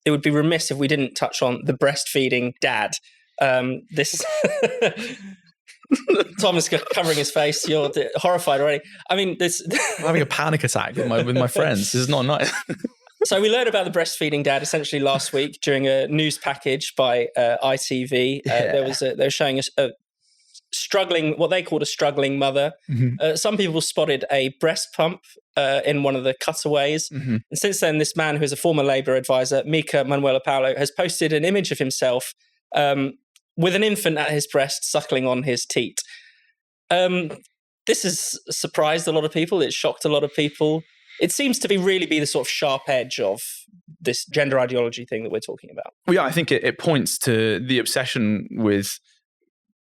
it would be remiss if we didn't touch on the breastfeeding dad. This Thomas covering his face. You're horrified already. I mean, this. I'm having a panic attack with my friends. This is not nice. So we learned about the breastfeeding dad essentially last week during a news package by ITV. They were showing us a struggling, what they called a struggling mother. Mm-hmm. Some people spotted a breast pump in one of the cutaways. Mm-hmm. And since then, this man, who is a former Labour advisor, Mika Minio-Paluello, has posted an image of himself with an infant at his breast suckling on his teat. This has surprised a lot of people. It shocked a lot of people. It seems to really be the sort of sharp edge of this gender ideology thing that we're talking about. Well, yeah, I think it points to the obsession with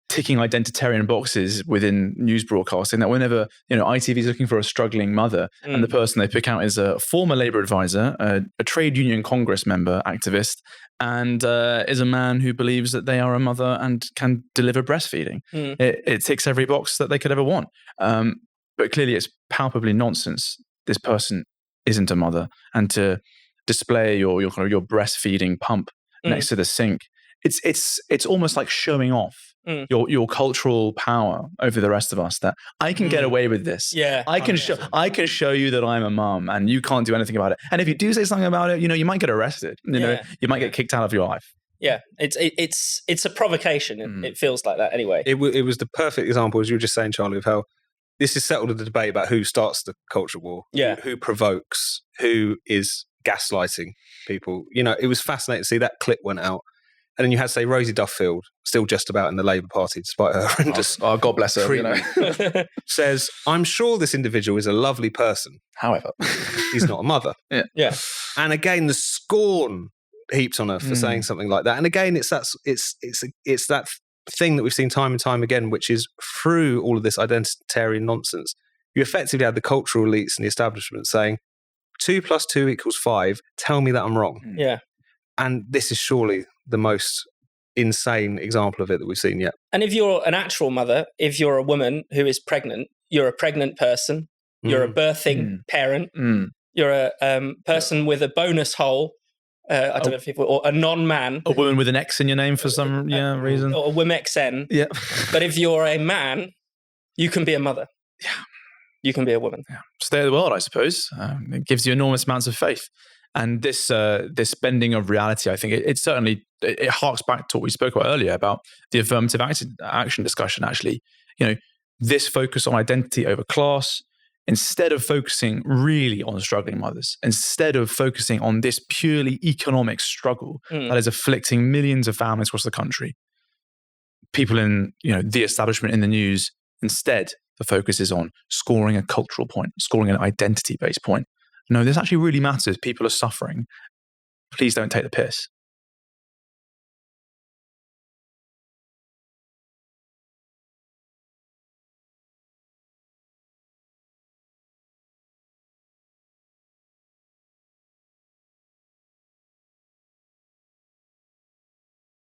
ticking identitarian boxes within news broadcasting, that whenever ITV is looking for a struggling mother and the person they pick out is a former Labour advisor, a trade union Congress member, activist, and is a man who believes that they are a mother and can deliver breastfeeding. It ticks every box that they could ever want. But clearly it's palpably nonsense. This person isn't a mother, and to display your breastfeeding pump next to the sink, it's almost like showing off your cultural power over the rest of us, that I can get away with this. Yeah, I can show you that I'm a mum and you can't do anything about it. And if you do say something about it, you might get arrested. You might get kicked out of your life. Yeah, it's a provocation. It feels like that anyway. It was the perfect example, as you were just saying, Charlie, of how this is settled in the debate about who starts the culture war, who provokes, who is gaslighting people. It was fascinating to see that clip went out. And then you had, say, Rosie Duffield, still just about in the Labour Party, despite her horrendous God bless her, says, I'm sure this individual is a lovely person. However, he's not a mother. Yeah. And again, the scorn heaped on her for saying something like that. And again, it's that thing that we've seen time and time again, which is through all of this identitarian nonsense, you effectively had the cultural elites and the establishment saying, 2 + 2 = 5, tell me that I'm wrong. Yeah. And this is surely the most insane example of it that we've seen yet. And if you're an actual mother, if you're a woman who is pregnant, you're a pregnant person, you're a birthing parent, you're a person with a bonus hole, I don't know if people, or a non-man. A woman with an X in your name for some reason. Or a WMXN. Yeah. But if you're a man, you can be a mother. Yeah. You can be a woman. Yeah. Stay of the world, I suppose. It gives you enormous amounts of faith. And this bending of reality, I think it certainly harks back to what we spoke about earlier about the affirmative action discussion, actually. This focus on identity over class, instead of focusing really on struggling mothers, instead of focusing on this purely economic struggle that is afflicting millions of families across the country, people in the establishment in the news, instead the focus is on scoring a cultural point, scoring an identity-based point. No, this actually really matters. People are suffering. Please don't take the piss.